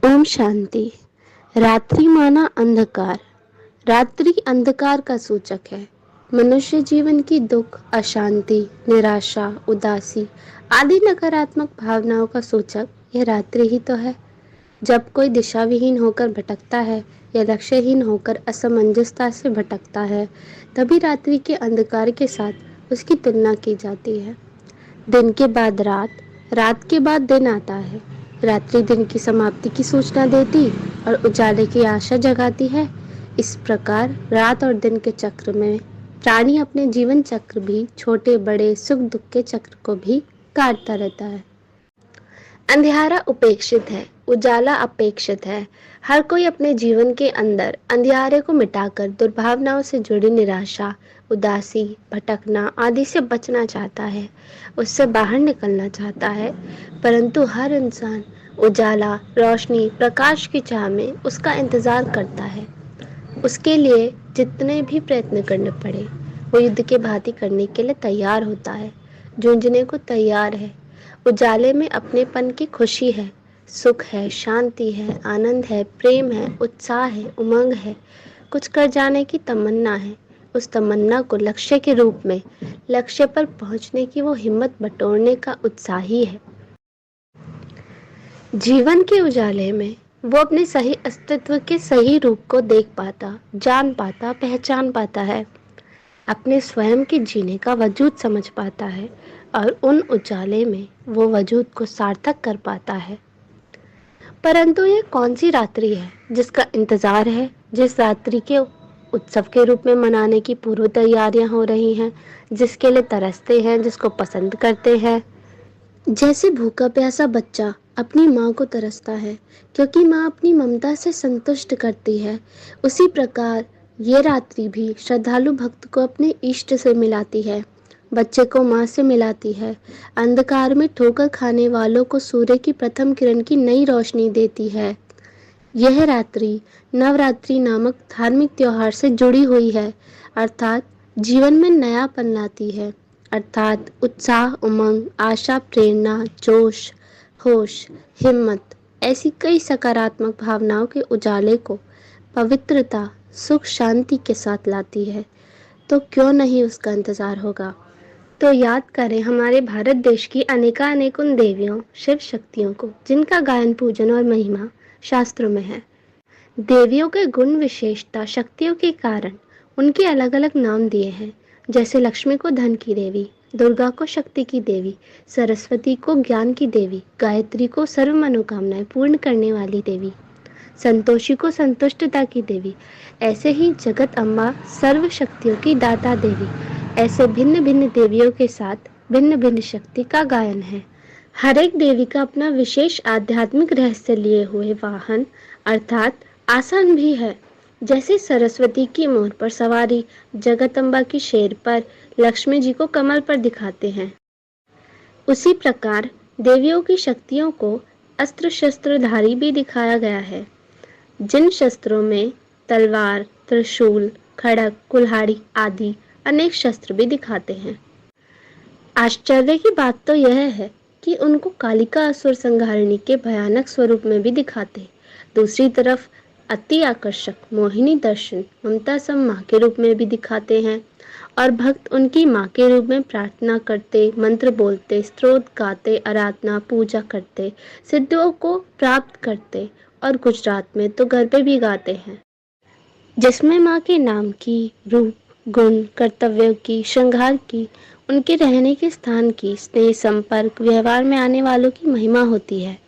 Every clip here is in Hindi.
ओम शांति। रात्रि माना अंधकार। रात्रि अंधकार का सूचक है। मनुष्य जीवन की दुख, अशांति, निराशा, उदासी आदि नकारात्मक भावनाओं का सूचक यह रात्रि ही तो है। जब कोई दिशा विहीन होकर भटकता है या लक्ष्यहीन होकर असमंजसता से भटकता है, तभी रात्रि के अंधकार के साथ उसकी तुलना की जाती है। दिन के बाद रात, रात के बाद दिन आता है। रात्रि दिन की समाप्ति की सूचना देती और उजाले की आशा जगाती है। इस प्रकार रात और दिन के चक्र में प्राणी अपने जीवन चक्र भी छोटे बड़े सुख दुख के चक्र को भी काटता रहता है। अंधियारा उपेक्षित है, उजाला अपेक्षित है। हर कोई अपने जीवन के अंदर अंधियारे को मिटाकर दुर्भावनाओं से जुड़ी निराशा, उदासी, भटकना आदि से बचना चाहता है, उससे बाहर निकलना चाहता है। परंतु हर इंसान उजाला, रोशनी, प्रकाश की चाह में उसका इंतजार करता है। उसके लिए जितने भी प्रयत्न करने पड़े, वो युद्ध के भांति करने के लिए तैयार होता है, जूझने को तैयार है। उजाले में अपनेपन की खुशी है, सुख है, शांति है, आनंद है, प्रेम है, उत्साह है, उमंग है, कुछ कर जाने की तमन्ना है। उस तमन्ना को लक्ष्य के रूप में, लक्ष्य पर पहुंचने की वो हिम्मत बटोरने का उत्साह ही है। जीवन के उजाले में वो अपने सही अस्तित्व के सही रूप को देख पाता, जान पाता, पहचान पाता है, अपने स्वयं के जीने का वजूद समझ पाता है और उन उजाले में वो वजूद को सार्थक कर पाता है। परंतु ये कौन सी रात्रि है जिसका इंतजार है, जिस रात्रि के उत्सव के रूप में मनाने की पूर्व तैयारियां हो रही हैं, जिसके लिए तरसते हैं, जिसको पसंद करते हैं। जैसे भूखा प्यासा बच्चा अपनी माँ को तरसता है क्योंकि माँ अपनी ममता से संतुष्ट करती है, उसी प्रकार ये रात्रि भी श्रद्धालु भक्त को अपने इष्ट से मिलाती है, बच्चे को माँ से मिलाती है, अंधकार में ठोकर खाने वालों को सूर्य की प्रथम किरण की नई रोशनी देती है। यह रात्रि नवरात्रि नामक धार्मिक त्योहार से जुड़ी हुई है, अर्थात जीवन में नयापन लाती है, अर्थात उत्साह, उमंग, आशा, प्रेरणा, जोश, होश, हिम्मत ऐसी कई सकारात्मक भावनाओं के उजाले को पवित्रता, सुख, शांति के साथ लाती है। तो क्यों नहीं उसका इंतजार होगा। तो याद करें हमारे भारत देश की अनेकानेक उन देवियों, शिव शक्तियों को जिनका गायन, पूजन और महिमा शास्त्रों में है। देवियों के गुण, विशेषता, शक्तियों के कारण उनके अलग अलग नाम दिए हैं। जैसे लक्ष्मी को धन की देवी, दुर्गा को शक्ति की देवी, सरस्वती को ज्ञान की देवी, गायत्री को सर्व मनोकामनाएं पूर्ण करने वाली देवी, संतोषी को संतुष्टता की देवी, ऐसे ही जगत अम्बा सर्व शक्तियों की दाता देवी। ऐसे भिन्न भिन्न देवियों के साथ भिन्न भिन्न शक्ति का गायन है। हर एक देवी का अपना विशेष आध्यात्मिक रहस्य लिए हुए वाहन अर्थात आसन भी है। जैसे सरस्वती की मोर पर सवारी जगदम्बा की शेर पर, लक्ष्मी जी को कमल पर दिखाते हैं, उसी प्रकार देवियों की शक्तियों को अस्त्र शस्त्रधारी भी दिखाया गया है, जिन शस्त्रों में तलवार, त्रिशूल, खड़ग, कुल्हाड़ी आदि अनेक शस्त्र भी दिखाते हैं। आश्चर्य की बात तो यह है कि उनको कालिका असुर संहारिणी के भयानक स्वरूप में भी दिखाते। दूसरी तरफ अति आकर्षक मोहिनी दर्शन ममता सम माँ के रूप में भी दिखाते हैं और भक्त उनकी माँ के रूप में प्रार्थना करते, मंत्र बोलते, स्तोत्र गाते, आराधना पूजा करते, सिद्धियों को प्राप्त करते और गुजरात में तो गरबे भी गाते हैं, जिसमें माँ के नाम की, रूप, गुण, कर्तव्यों की, श्रृंगार की, उनके रहने के स्थान की, स्नेह, संपर्क, व्यवहार में आने वालों की महिमा होती है।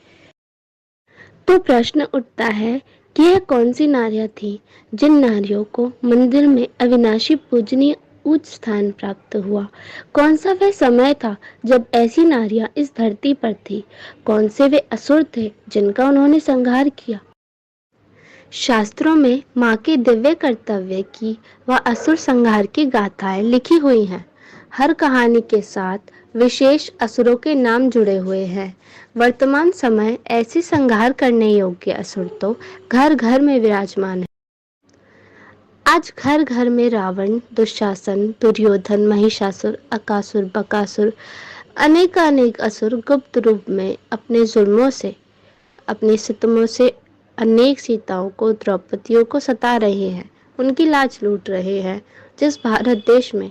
तो प्रश्न उठता है कि यह कौन सी नारियां थी जिन नारियों को मंदिर में अविनाशी पूजनीय उच्च स्थान प्राप्त हुआ। कौन सा वह समय था जब ऐसी नारियां इस धरती पर थी। कौन से वे असुर थे जिनका उन्होंने संहार किया। शास्त्रों में माँ के दिव्य कर्तव्य की व असुर संहार की गाथाएं लिखी हुई हैं। हर कहानी के साथ विशेष असुरों के नाम जुड़े हुए हैं। वर्तमान समय ऐसे संहार करने योग्य असुर तो घर घर में विराजमान है। आज घर घर में रावण, दुशासन, दुर्योधन, महिषासुर, अकासुर, बकासुर अनेकानेक असुर गुप्त रूप में अपने जुल्मों से, अपने सितमों से अनेक सीताओं को, द्रौपदियों को सता रहे हैं, उनकी लाज लूट रहे हैं। जिस भारत देश में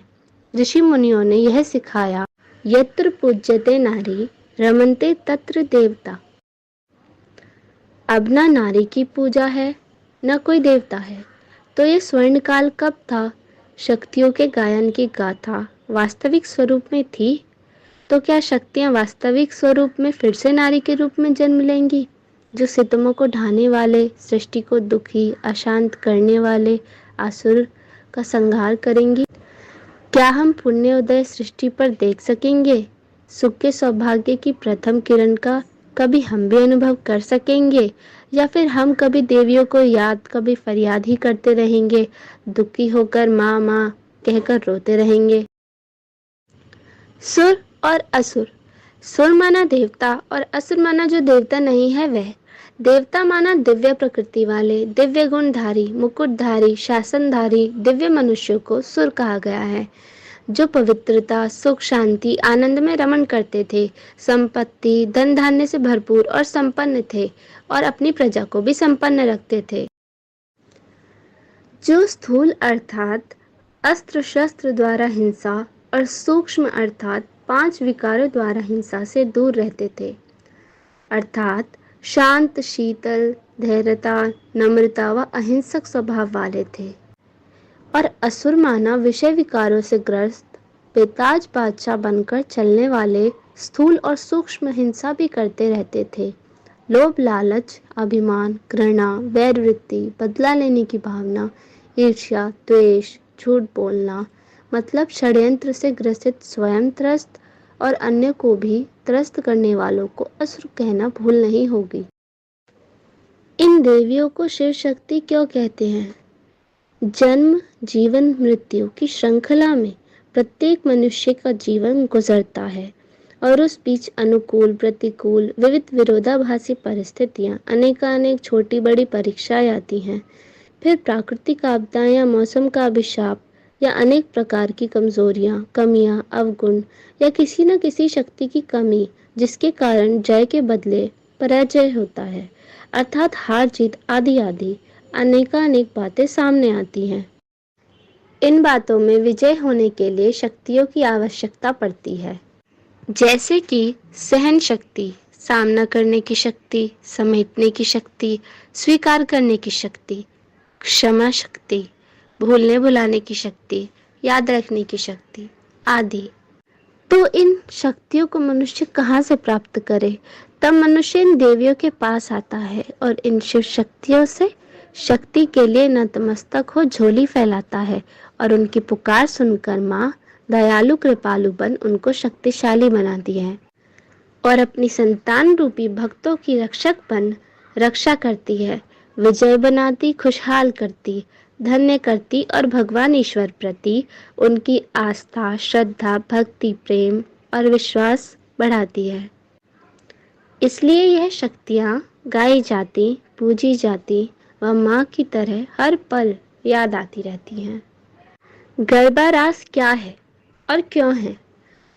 ऋषि मुनियों ने यह सिखाया, यत्र पूज्यते नारी रमन्ते तत्र देवता, अब ना नारी की पूजा है न कोई देवता है। तो ये स्वर्ण काल कब था? शक्तियों के गायन की गाथा वास्तविक स्वरूप में थी, तो क्या शक्तियां वास्तविक स्वरूप में फिर से नारी के रूप में जन्म लेंगी, जो सितमों को ढाने वाले, सृष्टि को दुखी अशांत करने वाले असुर का संहार करेंगी? क्या हम पुण्य उदय सृष्टि पर देख सकेंगे? सुख के सौभाग्य की प्रथम किरण का कभी हम भी अनुभव कर सकेंगे, या फिर हम कभी देवियों को याद, कभी फरियाद ही करते रहेंगे, दुखी होकर माँ माँ कहकर रोते रहेंगे? सुर और असुर। सुर माना देवता और असुर माना जो देवता नहीं है वह। देवता माना दिव्य प्रकृति वाले, दिव्य गुणधारी, मुकुटधारी, शासनधारी दिव्य मनुष्यों को सुर कहा गया है, जो पवित्रता, सुख, शांति, आनंद में रमण करते थे, संपत्ति, धन धान्य से भरपूर और संपन्न थे, और अपनी प्रजा को भी संपन्न रखते थे। जो स्थूल अर्थात अस्त्र शस्त्र द्वारा हिंसा और सूक्ष्म अर्थात 5 विकारों द्वारा हिंसा से दूर रहते थे, अर्थात शांत, शीतल, धैर्यता, नम्रता व अहिंसक स्वभाव वाले थे। और असुर माना विषय विकारों से ग्रस्त, बेताज बादशाह बनकर चलने वाले, स्थूल और सूक्ष्म हिंसा भी करते रहते थे। लोभ, लालच, अभिमान, घृणा, वैर वृत्ति, बदला लेने की भावना, ईर्ष्या, द्वेष, झूठ बोलना, मतलब षड्यंत्र से ग्रसित स्वयं त्रस्त और अन्य को भी त्रस्त करने वालों को असुर कहना भूल नहीं होगी। इन देवियों को शिव शक्ति क्यों कहते हैं? जन्म, जीवन, मृत्यु की श्रृंखला में प्रत्येक मनुष्य का जीवन गुजरता है, और उस बीच अनुकूल, प्रतिकूल, विविध विरोधाभासी परिस्थितियां, अनेकानेक छोटी बड़ी परीक्षाएं आती हैं। फिर प्राकृतिक आपदाएं या मौसम का अभिशाप या अनेक प्रकार की कमजोरियां, कमियां, अवगुण या किसी न किसी शक्ति की कमी, जिसके कारण जय के बदले पराजय होता है, अर्थात हार जीत आदि आदि अनेकानेक बातें सामने आती हैं। इन बातों में विजय होने के लिए शक्तियों की आवश्यकता पड़ती है, जैसे कि सहन शक्ति, सामना करने की शक्ति, समेटने की शक्ति, स्वीकार करने की शक्ति, क्षमा शक्ति, भूलने भुलाने की शक्ति, याद रखने की शक्ति आदि। तो इन शक्तियों को मनुष्य कहाँ से प्राप्त करे? तब मनुष्य इन देवियों के पास आता है और इन शिव शक्तियों से शक्ति के लिए नतमस्तक हो झोली फैलाता है, और उनकी पुकार सुनकर माँ दयालु कृपालु बन उनको शक्तिशाली बनाती है और अपनी संतान रूपी भक्तों की रक्षक बन रक्षा करती है, विजय बनाती, खुशहाल करती, धन्य करती और भगवान ईश्वर प्रति उनकी आस्था, श्रद्धा, भक्ति, प्रेम और विश्वास बढ़ाती है। इसलिए यह शक्तियाँ गाई जाती, पूजी जाती व माँ की तरह हर पल याद आती रहती हैं। गरबा रास क्या है और क्यों है?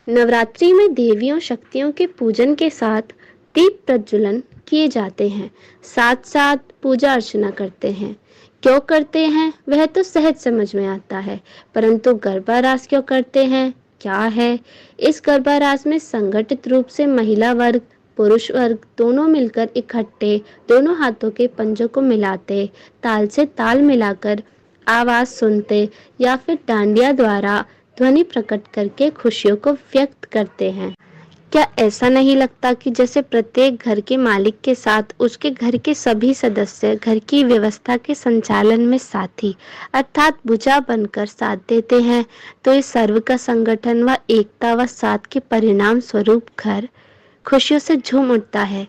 नवरात्रि में देवियों शक्तियों के पूजन के साथ दीप प्रज्वलन किए जाते हैं, साथ साथ पूजा अर्चना करते हैं। क्यों करते हैं वह तो सहज समझ में आता है, परंतु गरबा रास क्यों करते हैं, क्या है? इस गरबा रास में संगठित रूप से महिला वर्ग, पुरुष वर्ग दोनों मिलकर इकट्ठे दोनों हाथों के पंजों को मिलाते, ताल से ताल मिलाकर आवाज सुनते या फिर डांडिया द्वारा ध्वनि प्रकट करके खुशियों को व्यक्त करते हैं। क्या ऐसा नहीं लगता कि जैसे प्रत्येक घर के मालिक के साथ उसके घर के सभी सदस्य घर की व्यवस्था के संचालन में साथी अर्थात भुजा बनकर साथ देते हैं, तो इस सर्व का संगठन व एकता व साथ के परिणाम स्वरूप घर खुशियों से झूम उठता है।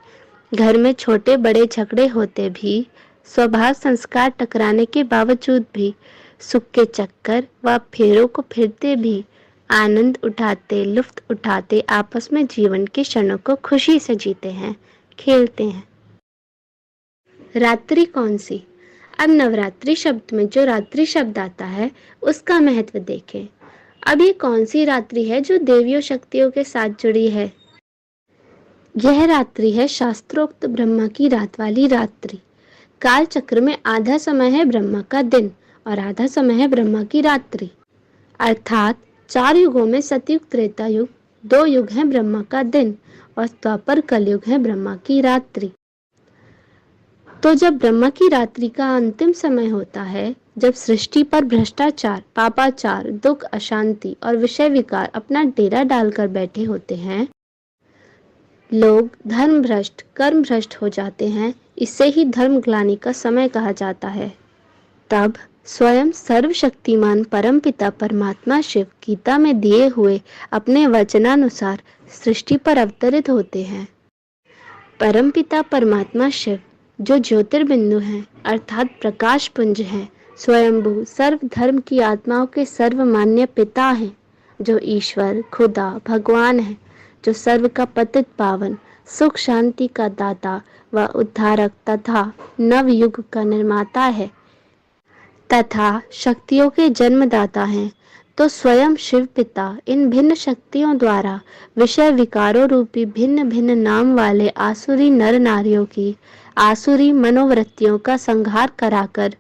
घर में छोटे बड़े झगड़े होते भी, स्वभाव संस्कार टकराने के बावजूद भी, सुख के चक्कर व फेरों को फिरते भी, आनंद उठाते, लुफ्त उठाते आपस में जीवन के क्षणों को खुशी से जीते हैं, खेलते हैं। रात्रि कौन सी? अब नवरात्रि शब्द में जो रात्रि शब्द आता है उसका महत्व देखें। अब ये कौन सी रात्रि है जो देवियों शक्तियों के साथ जुड़ी है? यह रात्रि है शास्त्रोक्त ब्रह्मा की रात वाली रात्रि। काल चक्र में आधा समय है ब्रह्मा का दिन और आधा समय है ब्रह्मा की रात्रि। अर्थात 4 युगों में सतयुग त्रेता युग 2 युग हैं ब्रह्मा का दिन और द्वापर कलयुग है ब्रह्मा की रात्रि। तो जब ब्रह्मा की रात्रि का अंतिम समय होता है, जब सृष्टि पर भ्रष्टाचार, पापाचार, दुख, अशांति और विषय विकार अपना डेरा डालकर बैठे होते हैं, लोग धर्म भ्रष्ट, कर्म भ्रष्ट हो जाते हैं। इसे ही धर्म ग्लानि का समय कहा जाता है। तब स्वयं सर्वशक्तिमान परमपिता परमात्मा शिव गीता में दिए हुए अपने वचनानुसार सृष्टि पर अवतरित होते हैं। परमपिता परमात्मा शिव जो ज्योतिर्बिंदु हैं अर्थात प्रकाश पुंज हैं, स्वयंभू सर्व धर्म की आत्माओं के सर्वमान्य पिता हैं, जो ईश्वर खुदा भगवान है, जो सर्व का पतित पावन सुख शांति का दाता व उद्धारक तथा नवयुग का निर्माता है तथा शक्तियों के जन्मदाता हैं। तो स्वयं शिव पिता इन भिन्न शक्तियों द्वारा विषय विकारों रूपी भिन्न भिन्न नाम वाले आसुरी नर नारियों की आसुरी मनोवृत्तियों का संहार कराकर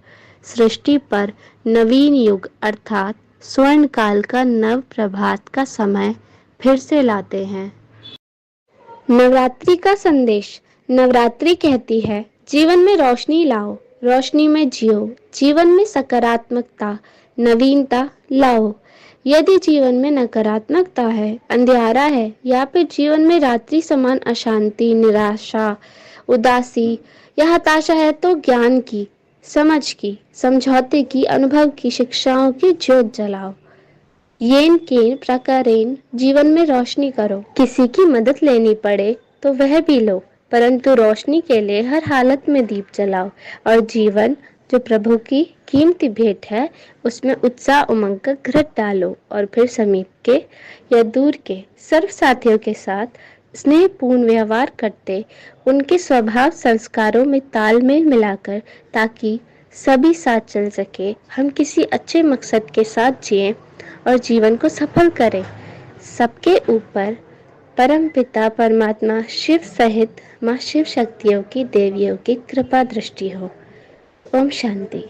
सृष्टि पर नवीन युग अर्थात स्वर्ण काल का नव प्रभात का समय फिर से लाते हैं। नवरात्रि का संदेश। नवरात्रि कहती है, जीवन में रोशनी लाओ, रोशनी में जियो, जीवन में सकारात्मकता नवीनता लाओ। यदि जीवन में नकारात्मकता है, अंधियारा है या फिर जीवन में रात्रि समान अशांति, निराशा, उदासी या हताशा है, तो ज्ञान की, समझ की, समझौते की, अनुभव की शिक्षाओं की ज्योत जलाओ। येन केन प्रकारेण जीवन में रोशनी करो। किसी की मदद लेनी पड़े तो वह भी लो, परंतु रोशनी के लिए हर हालत में दीप जलाओ और जीवन जो प्रभु की कीमती भेंट है उसमें उत्साह उमंग का घृत डालो और फिर समीप के या दूर के सर्व साथियों के साथ स्नेहपूर्ण व्यवहार करते उनके स्वभाव संस्कारों में तालमेल मिलाकर, ताकि सभी साथ चल सके, हम किसी अच्छे मकसद के साथ जिएं और जीवन को सफल करें। सबके ऊपर परम पिता परमात्मा शिव सहित माँ शिव शक्तियों की देवियों की कृपा दृष्टि हो। ओम शांति।